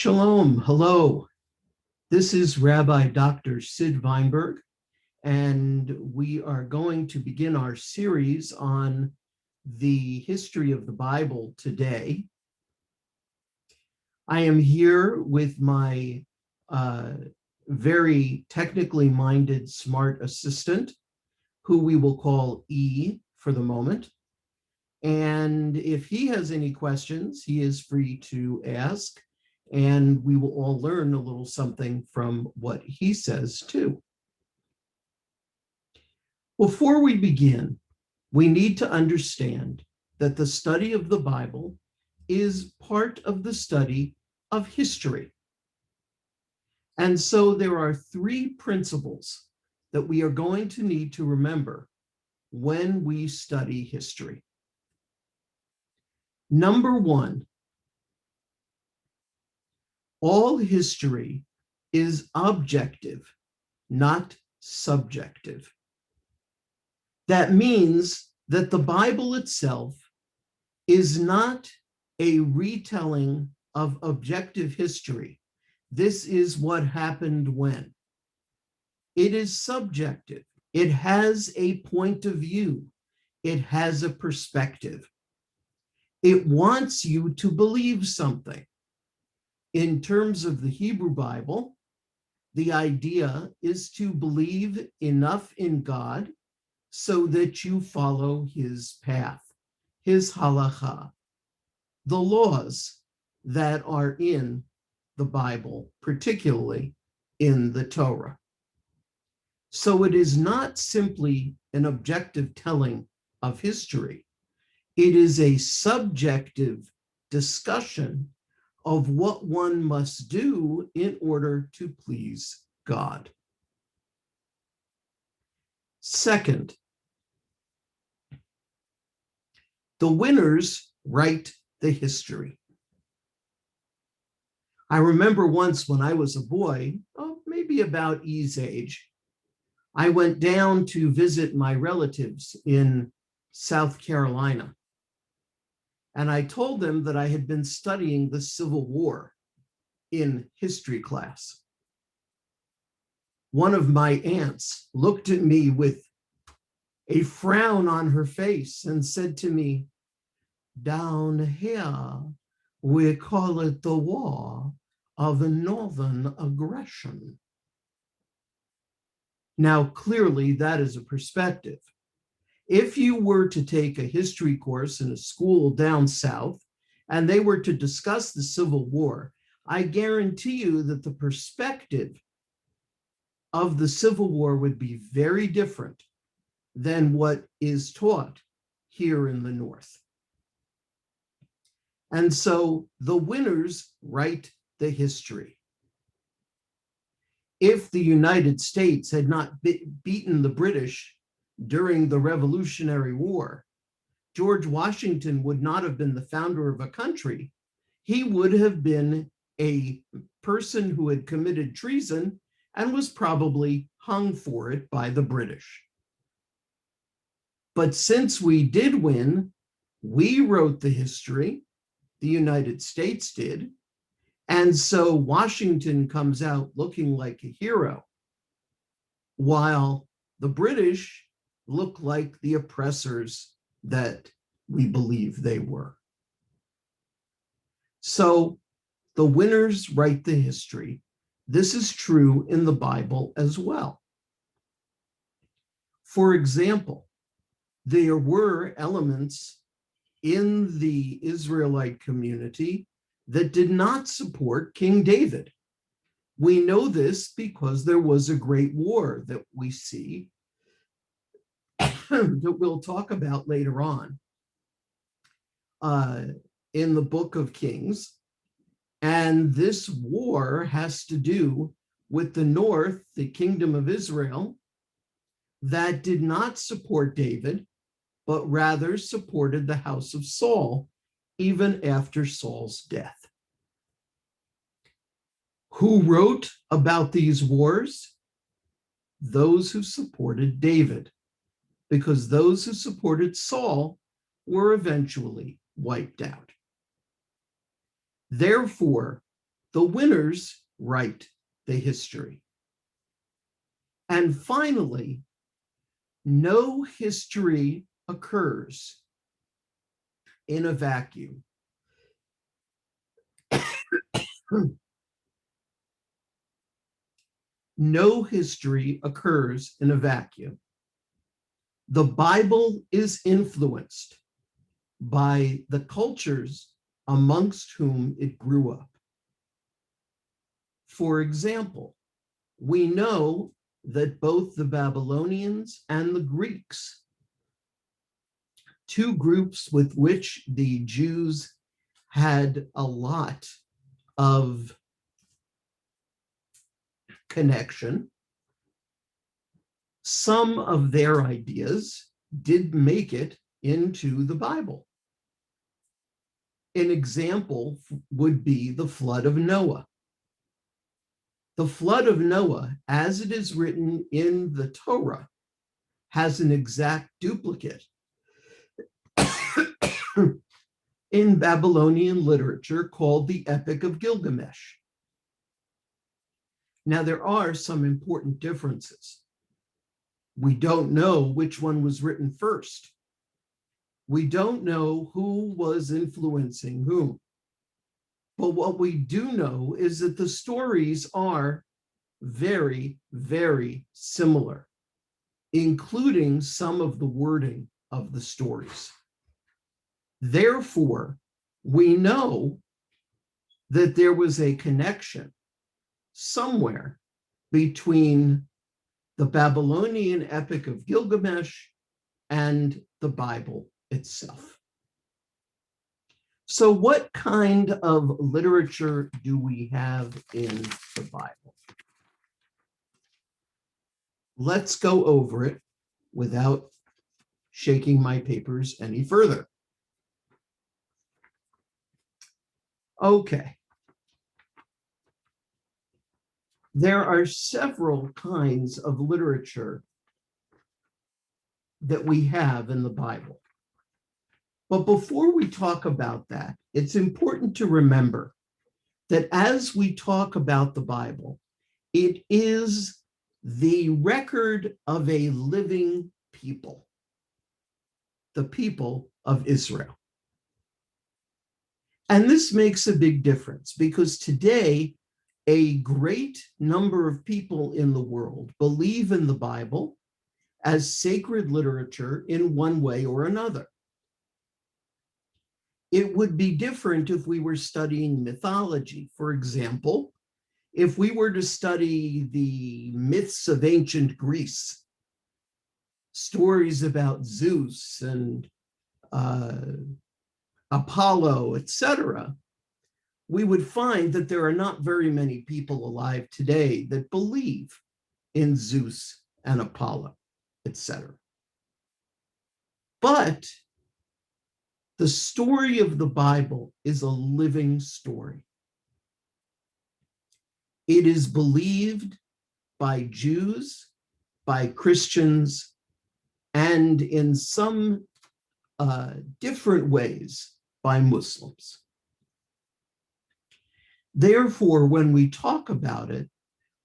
Shalom, hello. This is Rabbi Dr. Sid Weinberg, and we are going to begin our series on the history of the Bible today. I am here with my very technically minded, smart assistant, who we will call E for the moment. And if he has any questions, he is free to ask. And we will all learn a little something from what he says too. Before we begin, we need to understand that the study of the Bible is part of the study of history. And so there are three principles that we are going to need to remember when we study history. Number one, all history is objective, not subjective. That means that the Bible itself is not a retelling of objective history. This is what happened when. It is subjective. It has a point of view. It has a perspective. It wants you to believe something. In terms of the Hebrew Bible, the idea is to believe enough in God so that you follow his path, his halakha, the laws that are in the Bible, particularly in the Torah. So it is not simply an objective telling of history. It is a subjective discussion of what one must do in order to please God. Second, the winners write the history. I remember once when I was a boy, maybe about E's age, I went down to visit my relatives in South Carolina. And I told them that I had been studying the Civil War in history class. One of my aunts looked at me with a frown on her face and said to me, "Down here, we call it the War of Northern Aggression." Now, clearly, that is a perspective. If you were to take a history course in a school down south and they were to discuss the Civil War, I guarantee you that the perspective of the Civil War would be very different than what is taught here in the North. And so the winners write the history. If the United States had not beaten the British during the Revolutionary War, George Washington would not have been the founder of a country. He would have been a person who had committed treason and was probably hung for it by the British. But since we did win, we wrote the history, the United States did, and so Washington comes out looking like a hero, while the British look like the oppressors that we believe they were. So the winners write the history. This is true in the Bible as well. For example, there were elements in the Israelite community that did not support King David. We know this because there was a great war that we see that we'll talk about later on in the book of Kings. And this war has to do with the north, the kingdom of Israel, that did not support David, but rather supported the house of Saul, even after Saul's death. Who wrote about these wars? Those who supported David, because those who supported Saul were eventually wiped out. Therefore, The winners write the history. And finally, no history occurs in a vacuum. No history occurs in a vacuum. The Bible is influenced by the cultures amongst whom it grew up. For example, we know that both the Babylonians and the Greeks, two groups with which the Jews had a lot of connection, some of their ideas did make it into the Bible. An example would be the flood of Noah. The flood of Noah, as it is written in the Torah, has an exact duplicate in Babylonian literature called the Epic of Gilgamesh. Now, there are some important differences. We don't know which one was written first. We don't know who was influencing whom. But what we do know is that the stories are very, very similar, including some of the wording of the stories. Therefore, we know that there was a connection somewhere between the Babylonian Epic of Gilgamesh and the Bible itself. So what kind of literature do we have in the Bible? Let's go over it without shaking my papers any further. Okay. There are several kinds of literature that we have in the Bible. But before we talk about that, it's important to remember that as we talk about the Bible, it is the record of a living people, the people of Israel. And this makes a big difference because today, a great number of people in the world believe in the Bible as sacred literature in one way or another. It would be different if we were studying mythology. For example, if we were to study the myths of ancient Greece, stories about Zeus and Apollo, etc., we would find that there are not very many people alive today that believe in Zeus and Apollo, etc. But the story of the Bible is a living story. It is believed by Jews, by Christians, and in some different ways by Muslims. Therefore, when we talk about it,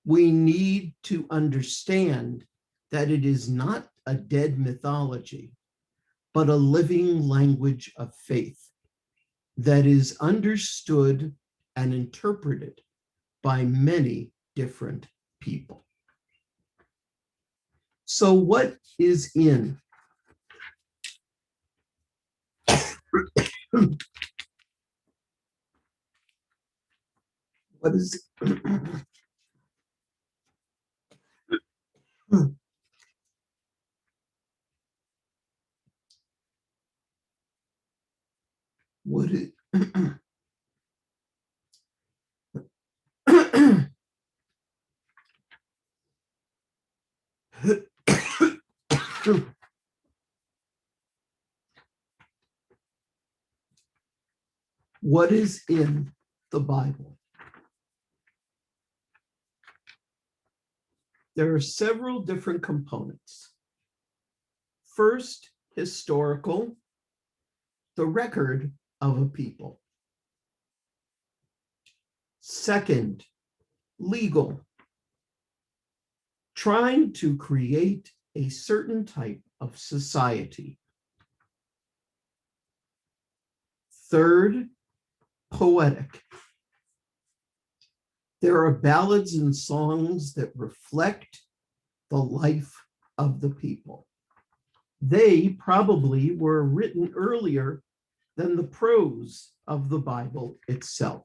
we need to understand that it is not a dead mythology, but a living language of faith that is understood and interpreted by many different people. So what is in what is what is what is in the Bible? There are several different components. First, historical, the record of a people. Second, legal, trying to create a certain type of society. Third, poetic. There are ballads and songs that reflect the life of the people. They probably were written earlier than the prose of the Bible itself.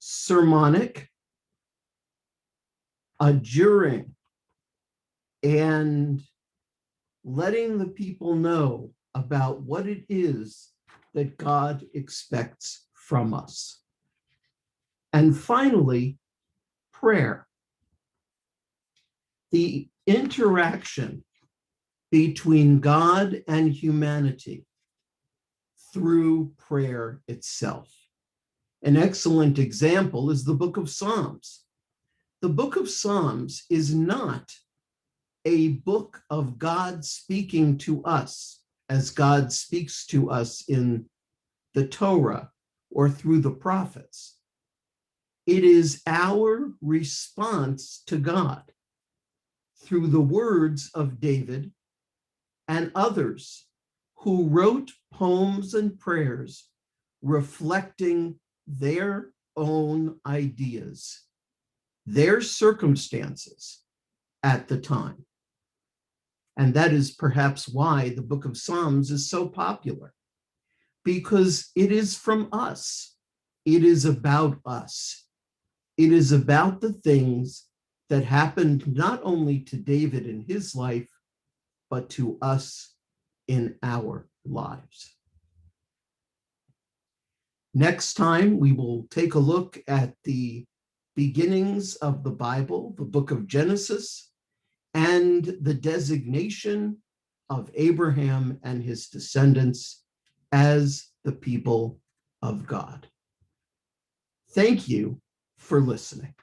Sermonic, adjuring, and letting the people know about what it is that God expects from us. And finally, prayer. The interaction between God and humanity through prayer itself. An excellent example is the book of Psalms. The book of Psalms is not a book of God speaking to us as God speaks to us in the Torah or through the prophets. It is our response to God through the words of David and others who wrote poems and prayers reflecting their own ideas, their circumstances at the time. And that is perhaps why the book of Psalms is so popular, because it is from us. It is about us. It is about the things that happened not only to David in his life, but to us in our lives. Next time, we will take a look at the beginnings of the Bible, the book of Genesis, and the designation of Abraham and his descendants as the people of God. Thank you for listening.